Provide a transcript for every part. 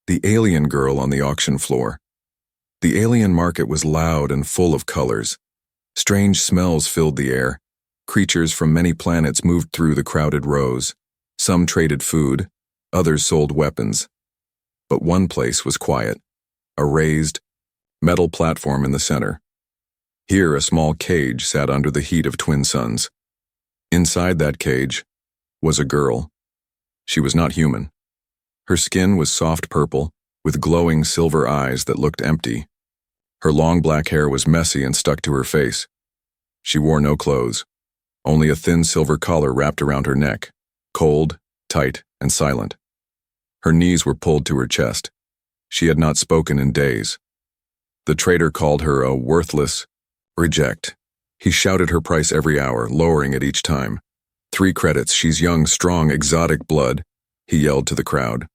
The alien girl on the auction floor. The alien market was loud and full of colors. Strange smells filled the air. Creatures from many planets moved through the crowded rows. Some traded food, others sold weapons. But one place was quiet, a raised, metal platform in the center. Here a small cage sat under the heat of twin suns. Inside that cage was a girl. She was not human. Her skin was soft purple, with glowing silver eyes that looked empty. Her long black hair was messy and stuck to her face. She wore no clothes, only a thin silver collar wrapped around her neck, cold, tight, and silent. Her knees were pulled to her chest. She had not spoken in days. The trader called her a worthless reject. He shouted her price every hour, lowering it each time. 3 credits, she's young, strong, exotic blood, he yelled to the crowd.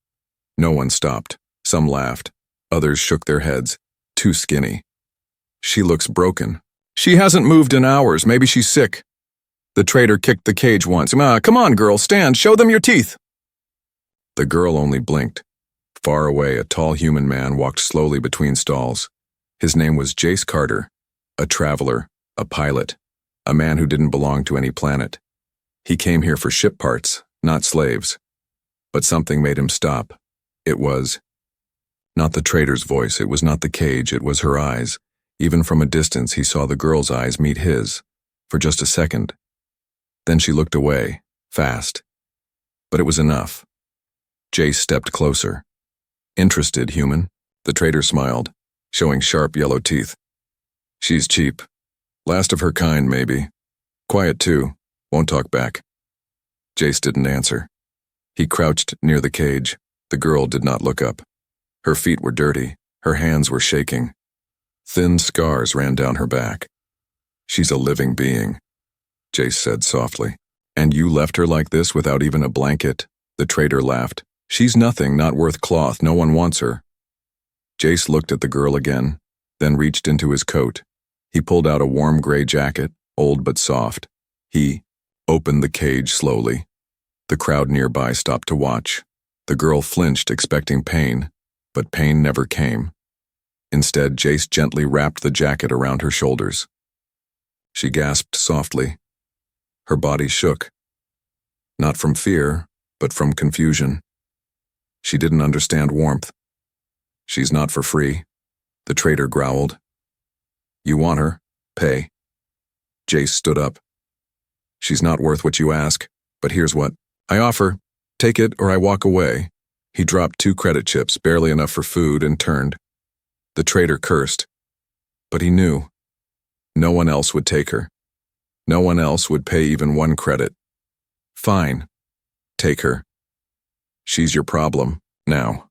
No one stopped. Some laughed. Others shook their heads. Too skinny. She looks broken. She hasn't moved in hours. Maybe she's sick. The trader kicked the cage once. Come on, girl, stand. Show them your teeth. The girl only blinked. Far away, a tall human man walked slowly between stalls. His name was Jace Carter, a traveler, a pilot, a man who didn't belong to any planet. He came here for ship parts, not slaves. But something made him stop. It was not the trader's voice, it was not the cage, it was her eyes. Even from a distance, he saw the girl's eyes meet his, for just a second. Then she looked away, fast. But it was enough. Jace stepped closer. Interested, human? The trader smiled, showing sharp yellow teeth. She's cheap. Last of her kind, maybe. Quiet too, won't talk back. Jace didn't answer. He crouched near the cage. The girl did not look up. Her feet were dirty. Her hands were shaking. Thin scars ran down her back. She's a living being, Jace said softly. And you left her like this without even a blanket? The trader laughed. She's nothing, not worth cloth. No one wants her. Jace looked at the girl again, then reached into his coat. He pulled out a warm gray jacket, old but soft. He opened the cage slowly. The crowd nearby stopped to watch. The girl flinched, expecting pain, but pain never came. Instead, Jace gently wrapped the jacket around her shoulders. She gasped softly. Her body shook. Not from fear, but from confusion. She didn't understand warmth. She's not for free, the trader growled. You want her? Pay. Jace stood up. She's not worth what you ask, but here's what I offer. Take it or I walk away. He dropped 2 credit chips, barely enough for food, and turned. The trader cursed. But he knew. No one else would take her. No one else would pay even 1 credit. Fine. Take her. She's your problem, now.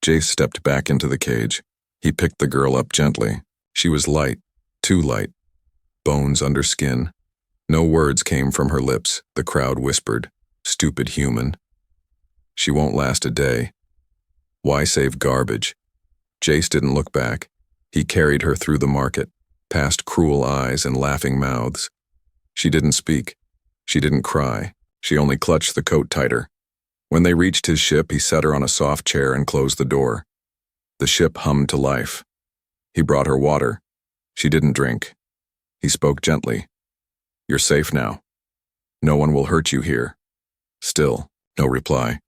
Jace stepped back into the cage. He picked the girl up gently. She was light, too light. Bones under skin. No words came from her lips. The crowd whispered, "Stupid human." She won't last a day. Why save garbage? Jace didn't look back. He carried her through the market, past cruel eyes and laughing mouths. She didn't speak. She didn't cry. She only clutched the coat tighter. When they reached his ship, he set her on a soft chair and closed the door. The ship hummed to life. He brought her water. She didn't drink. He spoke gently. You're safe now. No one will hurt you here. Still, no reply.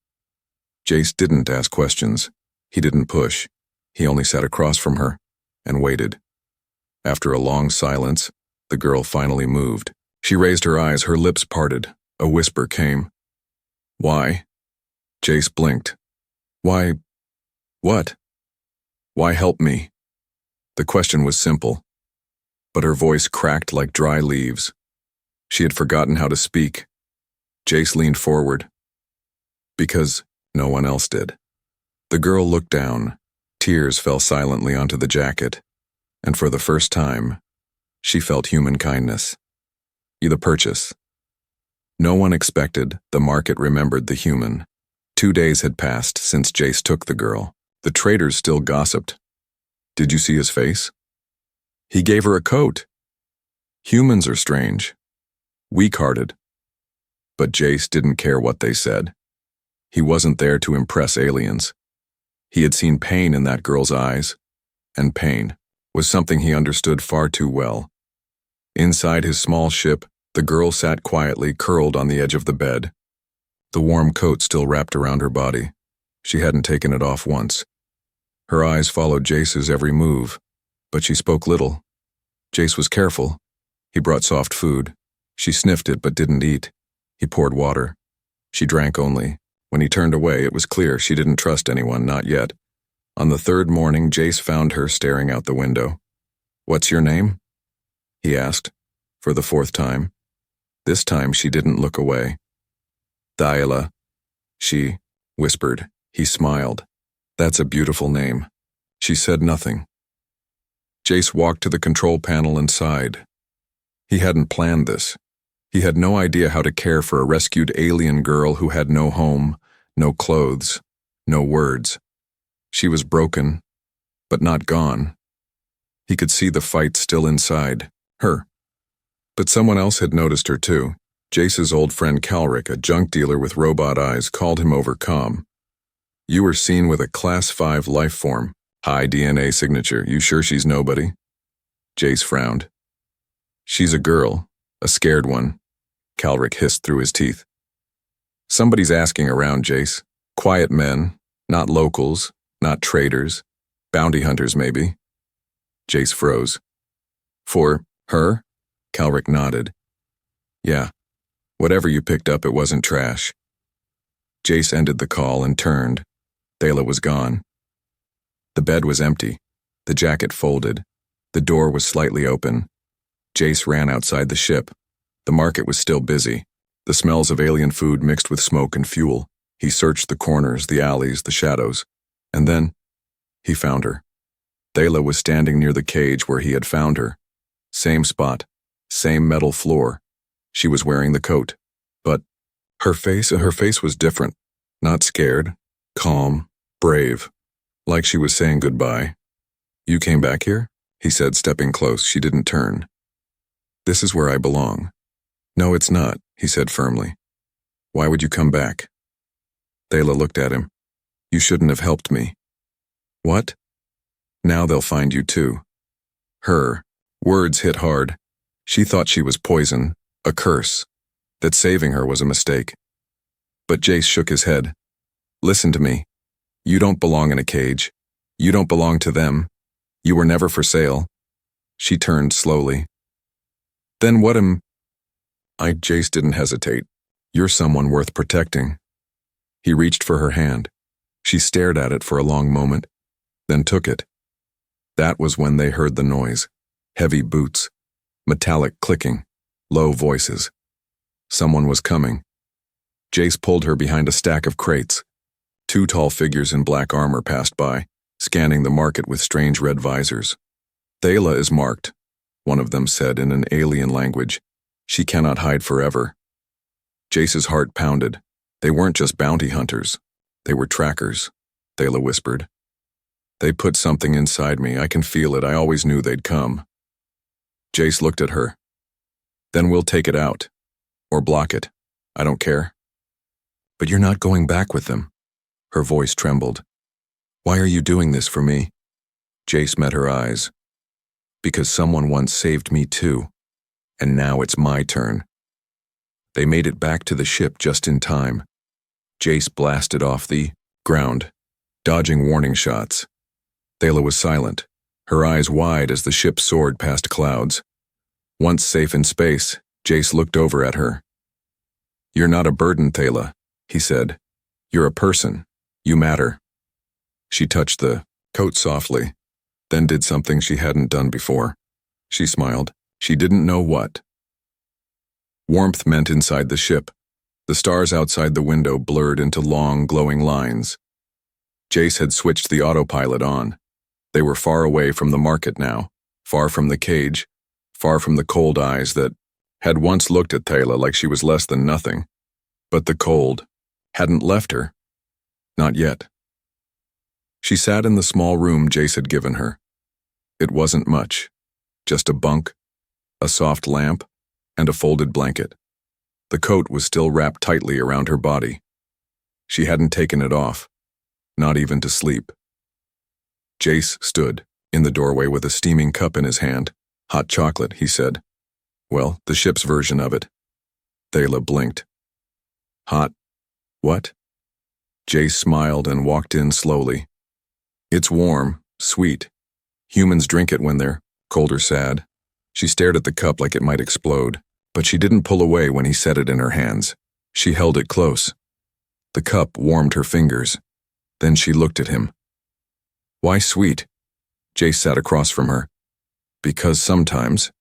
Jace didn't ask questions. He didn't push. He only sat across from her and waited. After a long silence, the girl finally moved. She raised her eyes, her lips parted. A whisper came. Why? Jace blinked. Why? What? Why help me? The question was simple, but her voice cracked like dry leaves. She had forgotten how to speak. Jace leaned forward. Because no one else did. The girl looked down. Tears fell silently onto the jacket, and for the first time, she felt human kindness. The purchase. No one expected, the market remembered the human. 2 days had passed since Jace took the girl. The traders still gossiped. Did you see his face? He gave her a coat. Humans are strange. Weak-hearted. But Jace didn't care what they said. He wasn't there to impress aliens. He had seen pain in that girl's eyes, and pain was something he understood far too well. Inside his small ship, the girl sat quietly curled on the edge of the bed. The warm coat still wrapped around her body. She hadn't taken it off once. Her eyes followed Jace's every move, but she spoke little. Jace was careful. He brought soft food. She sniffed it but didn't eat. He poured water. She drank only. When he turned away, it was clear she didn't trust anyone, not yet. On the third morning, Jace found her staring out the window. "What's your name?" he asked, for the fourth time. This time she didn't look away. "Thyla," she whispered. He smiled. "That's a beautiful name." She said nothing. Jace walked to the control panel and sighed. He hadn't planned this. He had no idea how to care for a rescued alien girl who had no home, no clothes, no words. She was broken, but not gone. He could see the fight still inside her. But someone else had noticed her too. Jace's old friend Calric, a junk dealer with robot eyes, called him over calm. "You were seen with a Class 5 life form. High DNA signature. You sure she's nobody?" Jace frowned. "She's a girl, a scared one," Calric hissed through his teeth. "Somebody's asking around, Jace. Quiet men, not locals, not traders. Bounty hunters, maybe." Jace froze. "For her?" Calric nodded. "Yeah. Whatever you picked up, it wasn't trash." Jace ended the call and turned. Thyla was gone. The bed was empty. The jacket folded. The door was slightly open. Jace ran outside the ship. The market was still busy. The smells of alien food mixed with smoke and fuel. He searched the corners, the alleys, the shadows. And then, he found her. Thyla was standing near the cage where he had found her. Same spot. Same metal floor. She was wearing the coat. But her face was different. Not scared. Calm. Brave. Like she was saying goodbye. "You came back here?" he said, stepping close. She didn't turn. "This is where I belong." "No, it's not," he said firmly. "Why would you come back?" Thyla looked at him. "You shouldn't have helped me." "What?" "Now they'll find you too." Her words hit hard. She thought she was poison, a curse, that saving her was a mistake. But Jace shook his head. "Listen to me. You don't belong in a cage. You don't belong to them. You were never for sale." She turned slowly. "Then what am I?" Jace didn't hesitate. "You're someone worth protecting." He reached for her hand. She stared at it for a long moment, then took it. That was when they heard the noise. Heavy boots. Metallic clicking. Low voices. Someone was coming. Jace pulled her behind a stack of crates. Two tall figures in black armor passed by, scanning the market with strange red visors. "Thyla is marked," one of them said in an alien language. "She cannot hide forever." Jace's heart pounded. "They weren't just bounty hunters. They were trackers," Thyla whispered. "They put something inside me. I can feel it. I always knew they'd come." Jace looked at her. "Then we'll take it out. Or block it. I don't care." "But you're not going back with them." Her voice trembled. "Why are you doing this for me?" Jace met her eyes. "Because someone once saved me too. And now it's my turn." They made it back to the ship just in time. Jace blasted off the ground, dodging warning shots. Thyla was silent, her eyes wide as the ship soared past clouds. Once safe in space, Jace looked over at her. "You're not a burden, Thyla," he said. "You're a person. You matter." She touched the coat softly, then did something she hadn't done before. She smiled. She didn't know what. Warmth meant inside the ship. The stars outside the window blurred into long, glowing lines. Jace had switched the autopilot on. They were far away from the market now, far from the cage, far from the cold eyes that had once looked at Thyla like she was less than nothing. But the cold hadn't left her. Not yet. She sat in the small room Jace had given her. It wasn't much. Just a bunk, a soft lamp, and a folded blanket. The coat was still wrapped tightly around her body. She hadn't taken it off, not even to sleep. Jace stood in the doorway with a steaming cup in his hand. Hot chocolate, he said. Well, the ship's version of it. Thela blinked. Hot? What? Jace smiled and walked in slowly. It's warm, sweet. Humans drink it when they're cold or sad. She stared at the cup like it might explode, but she didn't pull away when he set it in her hands. She held it close. The cup warmed her fingers. Then she looked at him. Why sweet? Jace sat across from her. Because sometimes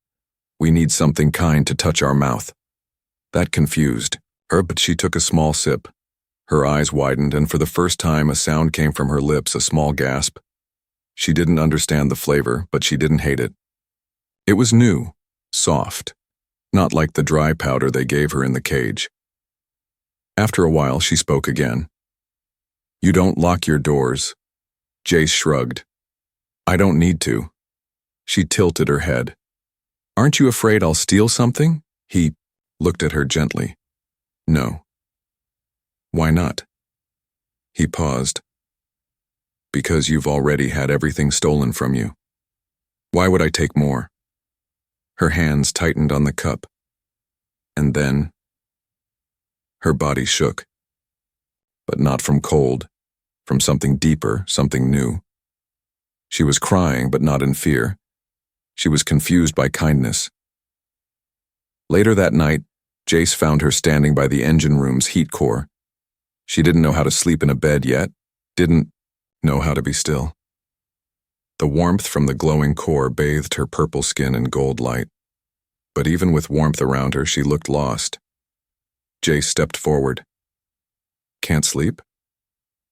we need something kind to touch our mouth. That confused her, but she took a small sip. Her eyes widened, and for the first time a sound came from her lips, a small gasp. She didn't understand the flavor, but she didn't hate it. It was new, soft, not like the dry powder they gave her in the cage. After a while, she spoke again. You don't lock your doors. Jace shrugged. I don't need to. She tilted her head. Aren't you afraid I'll steal something? He looked at her gently. No. Why not? He paused. Because you've already had everything stolen from you. Why would I take more? Her hands tightened on the cup. And then her body shook. But not from cold, from something deeper, something new. She was crying, but not in fear. She was confused by kindness. Later that night, Jace found her standing by the engine room's heat core. She didn't know how to sleep in a bed yet, didn't know how to be still. The warmth from the glowing core bathed her purple skin in gold light. But even with warmth around her, she looked lost. Jace stepped forward. Can't sleep?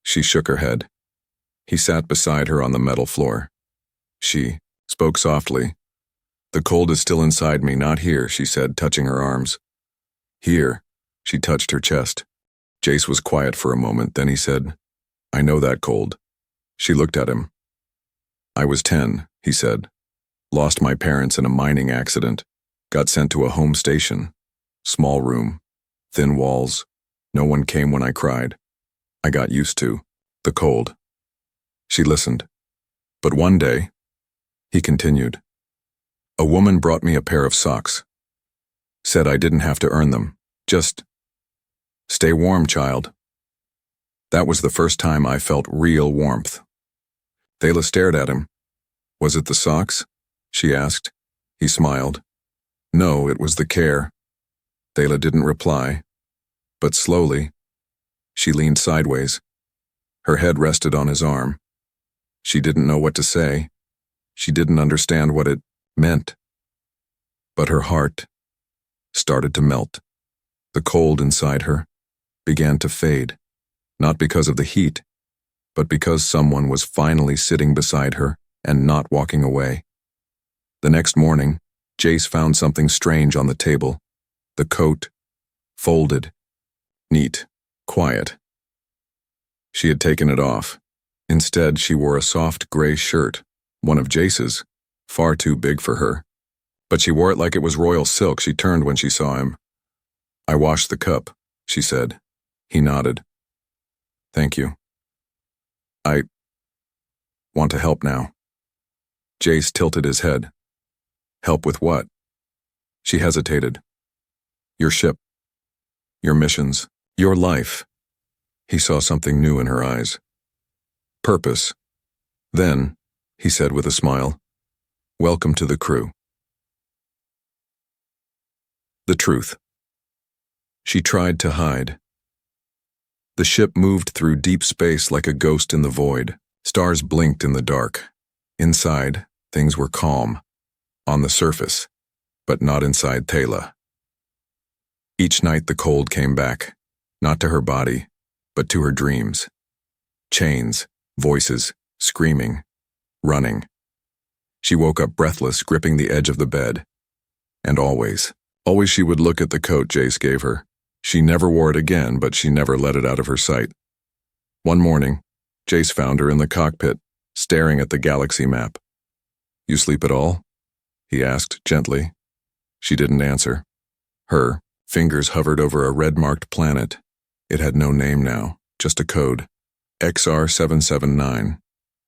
She shook her head. He sat beside her on the metal floor. She spoke softly. The cold is still inside me, not here, she said, touching her arms. Here, she touched her chest. Jace was quiet for a moment, then he said, I know that cold. She looked at him. I was 10, he said. Lost my parents in a mining accident. Got sent to a home station. Small room. Thin walls. No one came when I cried. I got used to the cold. She listened. But one day, he continued, a woman brought me a pair of socks. Said I didn't have to earn them. Just stay warm, child. That was the first time I felt real warmth. Thela stared at him. Was it the socks? She asked. He smiled. No, it was the care. Thela didn't reply. But slowly, she leaned sideways. Her head rested on his arm. She didn't know what to say. She didn't understand what it meant. But her heart started to melt. The cold inside her began to fade, not because of the heat, but because someone was finally sitting beside her and not walking away. The next morning, Jace found something strange on the table. The coat, folded, neat, quiet. She had taken it off. Instead, she wore a soft gray shirt, one of Jace's, far too big for her. But she wore it like it was royal silk. She turned when she saw him. I washed the cup, she said. He nodded. Thank you. I want to help now. Jace tilted his head. Help with what? She hesitated. Your ship. Your missions. Your life. He saw something new in her eyes. Purpose. Then, he said with a smile, welcome to the crew. The truth. She tried to hide. The ship moved through deep space like a ghost in the void. Stars blinked in the dark. Inside, things were calm. On the surface, but not inside Thela. Each night the cold came back, not to her body, but to her dreams. Chains, voices, screaming, running. She woke up breathless, gripping the edge of the bed. And always she would look at the coat Jace gave her. She never wore it again, but she never let it out of her sight. One morning, Jace found her in the cockpit, staring at the galaxy map. You sleep at all? He asked gently. She didn't answer. Her fingers hovered over a red-marked planet. It had no name now, just a code. XR779.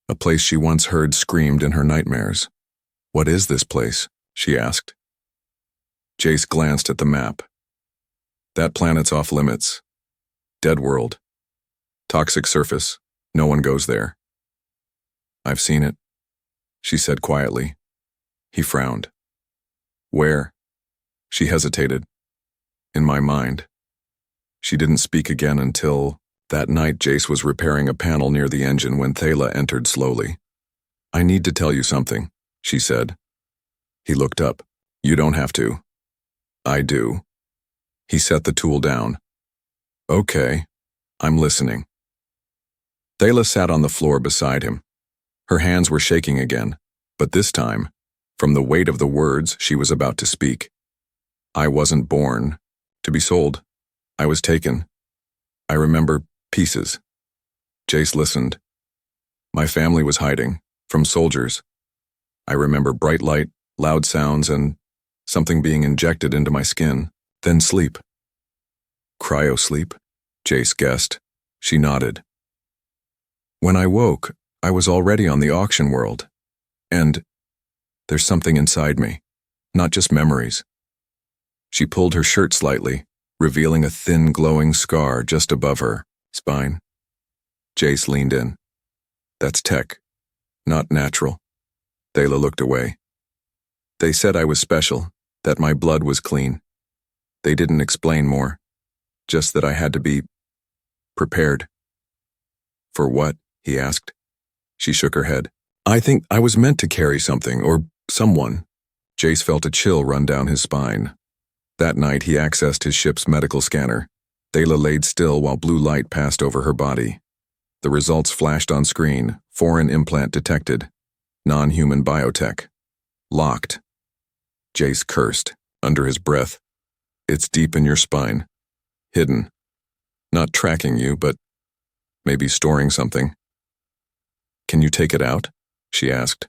a place she once heard screamed in her nightmares. "What is this place?" she asked. Jace glanced at the map. "That planet's off limits. Dead world. Toxic surface. No one goes there." "I've seen it," she said quietly. He frowned. "Where?" She hesitated. "In my mind." She didn't speak again until that night Jace was repairing a panel near the engine when Thala entered slowly. "I need to tell you something," she said. He looked up. "You don't have to." "I do." He set the tool down. "Okay, I'm listening." Thala sat on the floor beside him. Her hands were shaking again, but this time, from the weight of the words she was about to speak. "I wasn't born to be sold. I was taken. I remember pieces." Jace listened. "My family was hiding from soldiers. I remember bright light, loud sounds, and something being injected into my skin, then sleep." "Cryo-sleep?" Jace guessed. She nodded. "When I woke, I was already on the auction world. And there's something inside me, not just memories." She pulled her shirt slightly, revealing a thin, glowing scar just above her spine. Jace leaned in. "That's tech, not natural." Thala looked away. "They said I was special, that my blood was clean. They didn't explain more, just that I had to be prepared." "For what?" he asked. She shook her head. "I think I was meant to carry something, or someone." Jace felt a chill run down his spine. That night he accessed his ship's medical scanner. Thala laid still while blue light passed over her body. The results flashed on screen. Foreign implant detected. Non-human biotech. Locked. Jace cursed, under his breath. "It's deep in your spine. Hidden. Not tracking you, but maybe storing something." "Can you take it out?" she asked.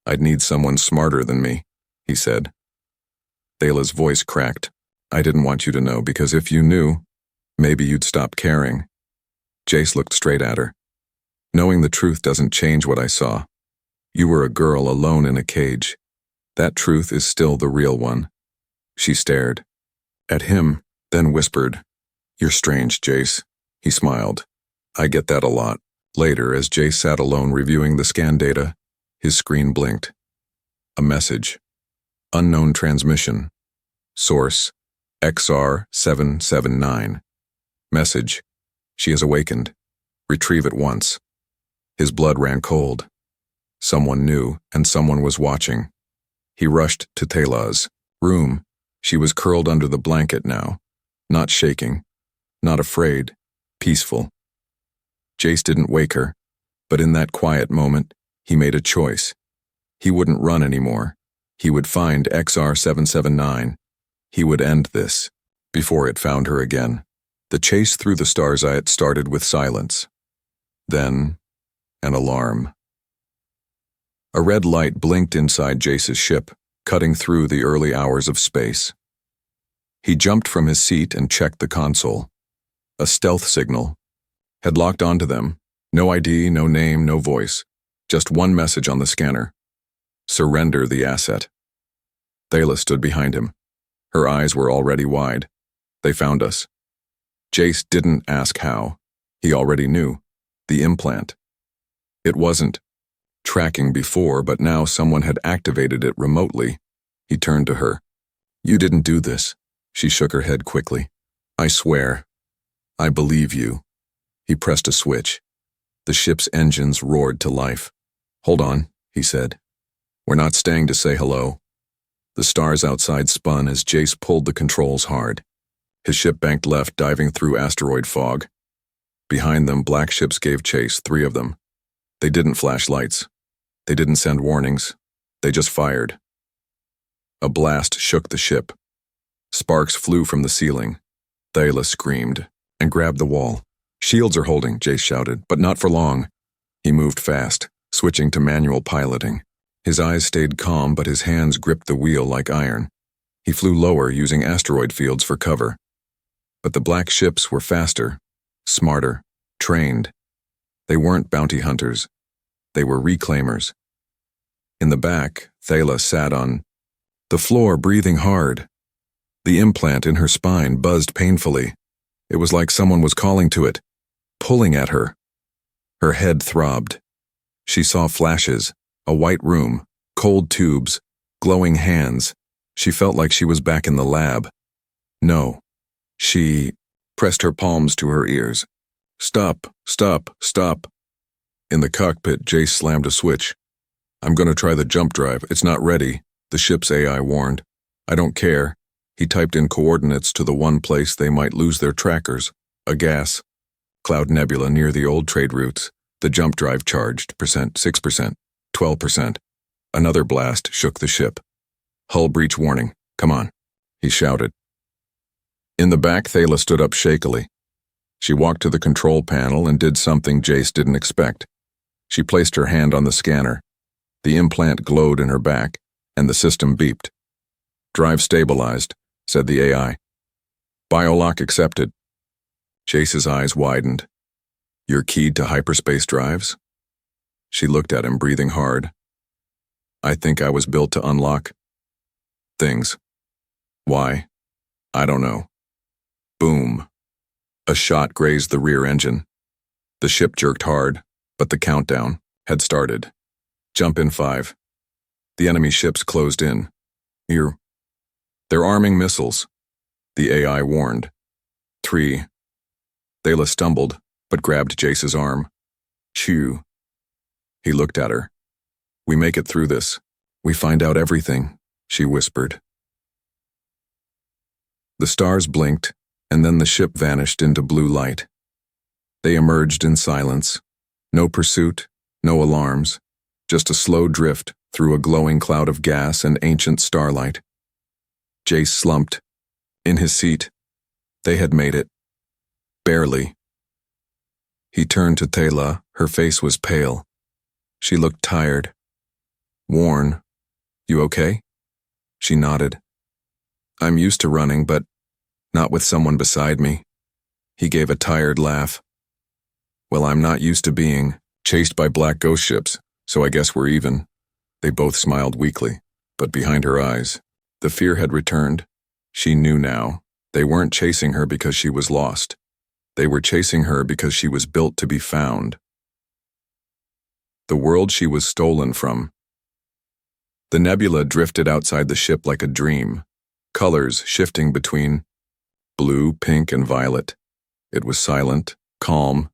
"I'd need someone smarter than me," he said. Thala's voice cracked. "I didn't want you to know, because if you knew, maybe you'd stop caring." Jace looked straight at her. "Knowing the truth doesn't change what I saw. You were a girl alone in a cage. That truth is still the real one." She stared at him, then whispered, "You're strange, Jace." He smiled. "I get that a lot." Later, as Jace sat alone reviewing the scan data, his screen blinked. A message. Unknown transmission. Source, XR779. Message. She has awakened. Retrieve at once. His blood ran cold. Someone knew, and someone was watching. He rushed to Thala's room. She was curled under the blanket now, not shaking, not afraid, peaceful. Jace didn't wake her, but in that quiet moment, he made a choice. He wouldn't run anymore. He would find XR779. He would end this, before it found her again. The chase through the Starzite started with silence. Then, an alarm. A red light blinked inside Jace's ship, cutting through the early hours of space. He jumped from his seat and checked the console. A stealth signal. Had locked onto them. No ID, no name, no voice. Just one message on the scanner. Surrender the asset. Thala stood behind him. Her eyes were already wide. They found us. Jace didn't ask how. He already knew. The implant. It wasn't tracking before, but now someone had activated it remotely. He turned to her. "You didn't do this." She shook her head quickly. "I swear. I believe you." He pressed a switch. The ship's engines roared to life. "Hold on," he said. "We're not staying to say hello." The stars outside spun as Jace pulled the controls hard. His ship banked left, diving through asteroid fog. Behind them, black ships gave chase, 3 of them. They didn't flash lights. They didn't send warnings. They just fired. A blast shook the ship. Sparks flew from the ceiling. Thala screamed and grabbed the wall. "Shields are holding," Jace shouted, "but not for long." He moved fast, switching to manual piloting. His eyes stayed calm, but his hands gripped the wheel like iron. He flew lower, using asteroid fields for cover. But the black ships were faster, smarter, trained. They weren't bounty hunters. They were reclaimers. In the back, Thala sat on the floor, breathing hard. The implant in her spine buzzed painfully. It was like someone was calling to it, pulling at her. Her head throbbed. She saw flashes, a white room, cold tubes, glowing hands. She felt like she was back in the lab. No. She pressed her palms to her ears. Stop, stop, stop. In the cockpit, Jace slammed a switch. I'm going to try the jump drive. It's not ready, the ship's AI warned. I don't care. He typed in coordinates to the one place they might lose their trackers, a gas cloud nebula near the old trade routes. The jump drive charged, 6%, 12%. Another blast shook the ship. Hull breach warning. Come on, he shouted. In the back, Thala stood up shakily. She walked to the control panel and did something Jace didn't expect. She placed her hand on the scanner. The implant glowed in her back, and the system beeped. Drive stabilized, said the AI. Biolock accepted. Jace's eyes widened. You're keyed to hyperspace drives? She looked at him, breathing hard. I think I was built to unlock things. Why? I don't know. Boom. A shot grazed the rear engine. The ship jerked hard, but the countdown had started. Jump in 5. The enemy ships closed in. They're arming missiles, the AI warned. 3. Thala stumbled, but grabbed Jace's arm. Chew. He looked at her. We make it through this. We find out everything, she whispered. The stars blinked, and then the ship vanished into blue light. They emerged in silence. No pursuit, no alarms, just a slow drift through a glowing cloud of gas and ancient starlight. Jace slumped. In his seat. They had made it. Barely. He turned to Thala. Her face was pale. She looked tired. Worn. You okay? She nodded. I'm used to running, but not with someone beside me. He gave a tired laugh. Well, I'm not used to being chased by black ghost ships, so I guess we're even. They both smiled weakly, but behind her eyes, the fear had returned. She knew now. They weren't chasing her because she was lost. They were chasing her because she was built to be found. The world she was stolen from. The nebula drifted outside the ship like a dream, colors shifting between blue, pink, and violet. It was silent, calm.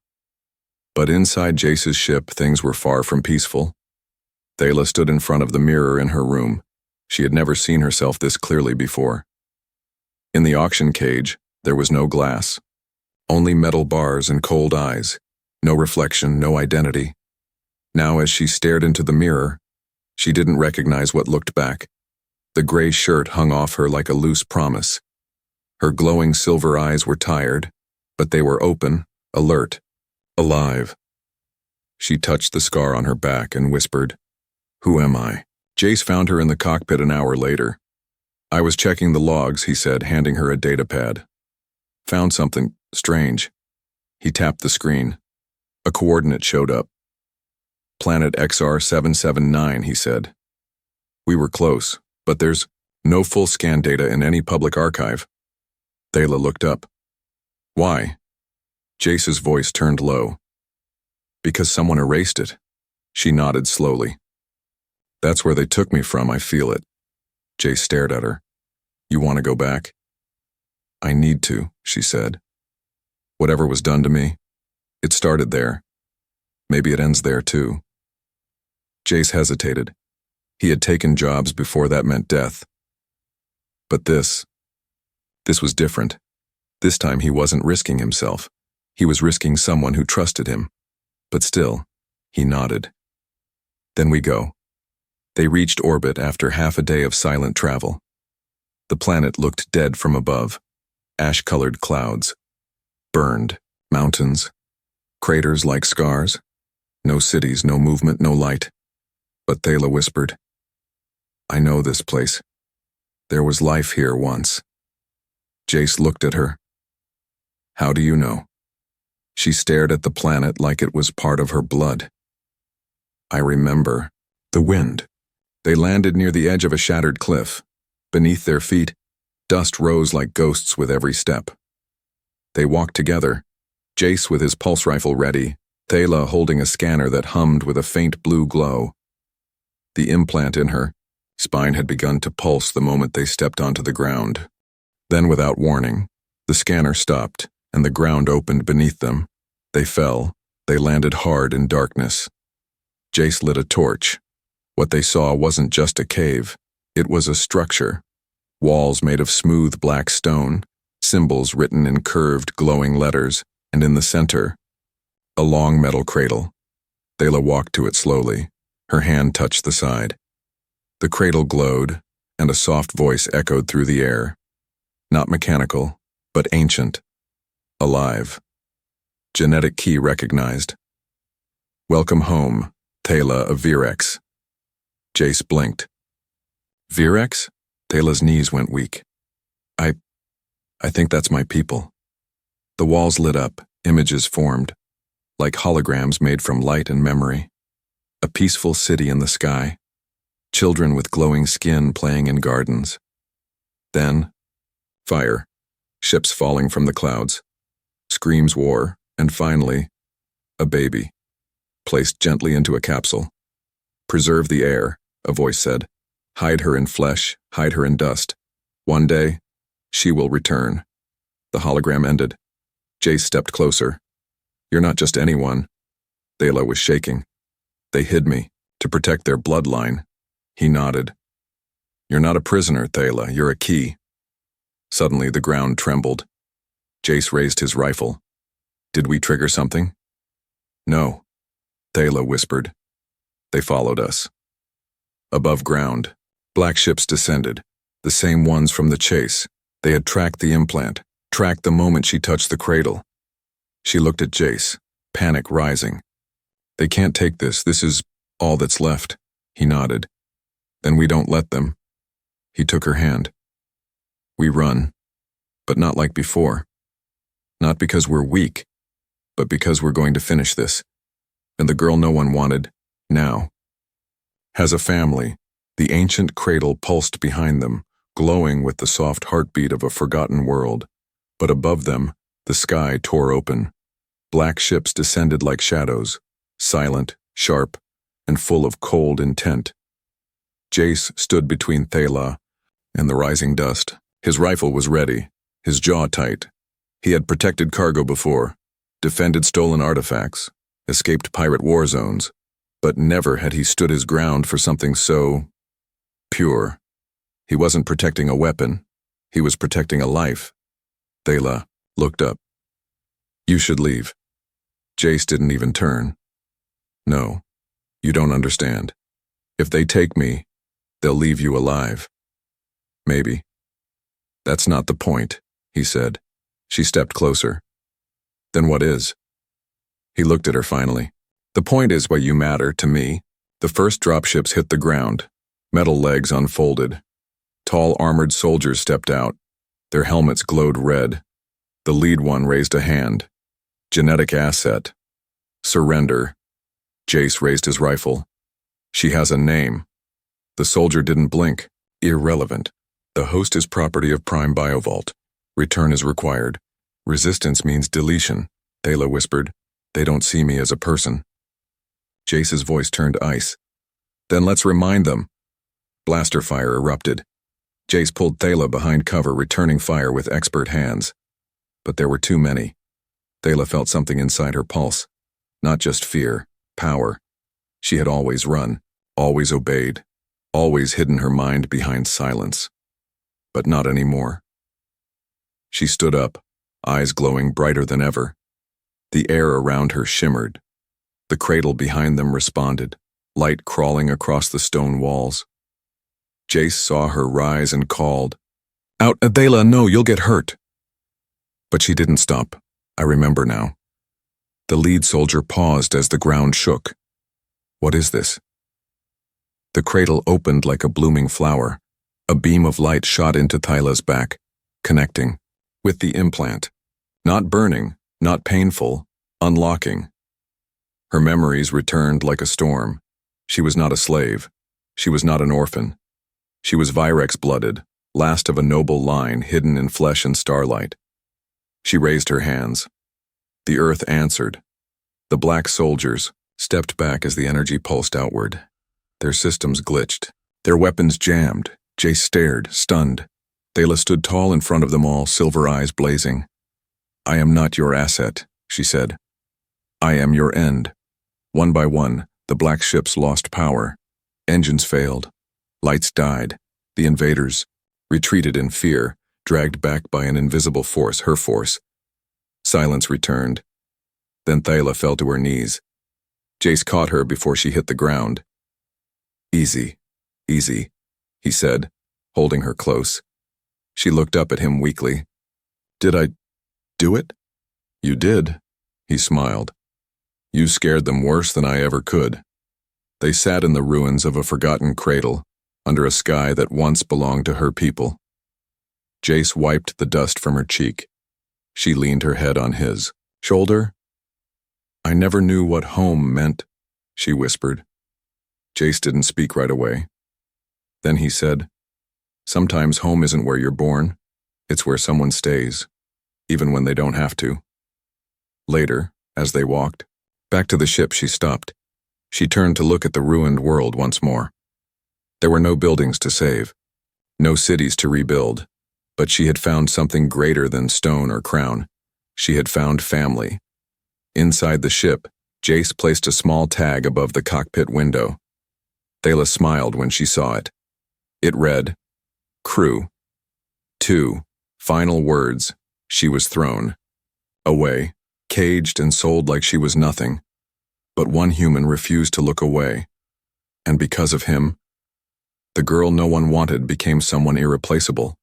But inside Jace's ship, things were far from peaceful. Thala stood in front of the mirror in her room. She had never seen herself this clearly before. In the auction cage, there was no glass. Only metal bars and cold eyes. No reflection, no identity. Now as she stared into the mirror, she didn't recognize what looked back. The gray shirt hung off her like a loose promise. Her glowing silver eyes were tired, but they were open, alert, alive. She touched the scar on her back and whispered, "Who am I?" Jace found her in the cockpit an hour later. I was checking the logs, he said, handing her a datapad. Found something strange. He tapped the screen. A coordinate showed up. Planet XR779, he said. We were close, but there's no full scan data in any public archive. Thala looked up. Why? Jace's voice turned low. Because someone erased it. She nodded slowly. That's where they took me from, I feel it. Jace stared at her. You want to go back? I need to, she said. Whatever was done to me, it started there. Maybe it ends there too. Jace hesitated. He had taken jobs before that meant death. But this was different. This time he wasn't risking himself. He was risking someone who trusted him. But still, he nodded. Then we go. They reached orbit after half a day of silent travel. The planet looked dead from above. Ash-colored clouds. Burned. Mountains. Craters like scars. No cities, no movement, no light. But Thala whispered, I know this place. There was life here once. Jace looked at her. How do you know? She stared at the planet like it was part of her blood. I remember. The wind. They landed near the edge of a shattered cliff. Beneath their feet, dust rose like ghosts with every step. They walked together, Jace with his pulse rifle ready, Thela holding a scanner that hummed with a faint blue glow. The implant in her spine had begun to pulse the moment they stepped onto the ground. Then, without warning, the scanner stopped, and the ground opened beneath them. They fell. They landed hard in darkness. Jace lit a torch. What they saw wasn't just a cave. It was a structure. Walls made of smooth black stone, symbols written in curved, glowing letters, and in the center, a long metal cradle. Thela walked to it slowly. Her hand touched the side. The cradle glowed, and a soft voice echoed through the air. Not mechanical, but ancient. Alive. Genetic key recognized. Welcome home, Thela of Virex. Jace blinked. Virex? Thela's knees went weak. I think that's my people. The walls lit up, images formed, like holograms made from light and memory. A peaceful city in the sky. Children with glowing skin playing in gardens. Then, fire. Ships falling from the clouds. Screams war, and finally, a baby. Placed gently into a capsule. Preserve the air, a voice said. Hide her in flesh, hide her in dust. One day, she will return. The hologram ended. Jace stepped closer. You're not just anyone. Thela was shaking. They hid me, to protect their bloodline. He nodded. You're not a prisoner, Thela, you're a key. Suddenly the ground trembled. Jace raised his rifle. Did we trigger something? No. Thela whispered. They followed us. Above ground, black ships descended, the same ones from the chase. They had tracked the implant, tracked the moment she touched the cradle. She looked at Jace, panic rising. They can't take this is all that's left. He nodded. Then we don't let them. He took her hand. We run, but not like before. Not because we're weak, but because we're going to finish this. And the girl no one wanted, now, has a family. The ancient cradle pulsed behind them, glowing with the soft heartbeat of a forgotten world. But above them, the sky tore open. Black ships descended like shadows, silent, sharp, and full of cold intent. Jace stood between Thela and the rising dust. His rifle was ready, his jaw tight. He had protected cargo before, defended stolen artifacts, escaped pirate war zones, but never had he stood his ground for something so pure. He wasn't protecting a weapon, he was protecting a life. Thela looked up. You should leave. Jace didn't even turn. No, you don't understand. If they take me, they'll leave you alive. Maybe. That's not the point, he said. She stepped closer. Then what is? He looked at her finally. The point is why you matter to me. The first dropships hit the ground. Metal legs unfolded. Tall armored soldiers stepped out. Their helmets glowed red. The lead one raised a hand. Genetic asset. Surrender. Jace raised his rifle. She has a name. The soldier didn't blink. Irrelevant. The host is property of Prime Biovault. Return is required. Resistance means deletion, Thela whispered. They don't see me as a person. Jace's voice turned ice. Then let's remind them. Blaster fire erupted. Jace pulled Thela behind cover, returning fire with expert hands. But there were too many. Thela felt something inside her pulse. Not just fear, power. She had always run, always obeyed, always hidden her mind behind silence. But not anymore. She stood up, eyes glowing brighter than ever. The air around her shimmered. The cradle behind them responded, light crawling across the stone walls. Jace saw her rise and called, Out, Thela, no, you'll get hurt. But she didn't stop. I remember now. The lead soldier paused as the ground shook. What is this? The cradle opened like a blooming flower. A beam of light shot into Thela's back, connecting with the implant. Not burning, not painful, unlocking. Her memories returned like a storm. She was not a slave. She was not an orphan. She was Virex-blooded, last of a noble line hidden in flesh and starlight. She raised her hands. The earth answered. The black soldiers stepped back as the energy pulsed outward. Their systems glitched. Their weapons jammed. Jace stared, stunned. Thela stood tall in front of them all, silver eyes blazing. "I am not your asset," she said. "I am your end." One by one, the black ships lost power. Engines failed. Lights died. The invaders retreated in fear, dragged back by an invisible force, her force. Silence returned. Then Thyla fell to her knees. Jace caught her before she hit the ground. "Easy, easy," he said, holding her close. She looked up at him weakly. "Did I do it?" "You did," he smiled. "You scared them worse than I ever could." They sat in the ruins of a forgotten cradle, under a sky that once belonged to her people. Jace wiped the dust from her cheek. She leaned her head on his shoulder. "I never knew what home meant," she whispered. Jace didn't speak right away. Then he said, "Sometimes home isn't where you're born. It's where someone stays, even when they don't have to." Later, as they walked back to the ship, she stopped. She turned to look at the ruined world once more. There were no buildings to save, no cities to rebuild, but she had found something greater than stone or crown. She had found family. Inside the ship, Jace placed a small tag above the cockpit window. Thyla smiled when she saw it. It read, "Crew. 2. Final words. She was thrown away, caged and sold like she was nothing. But one human refused to look away. And because of him, the girl no one wanted became someone irreplaceable.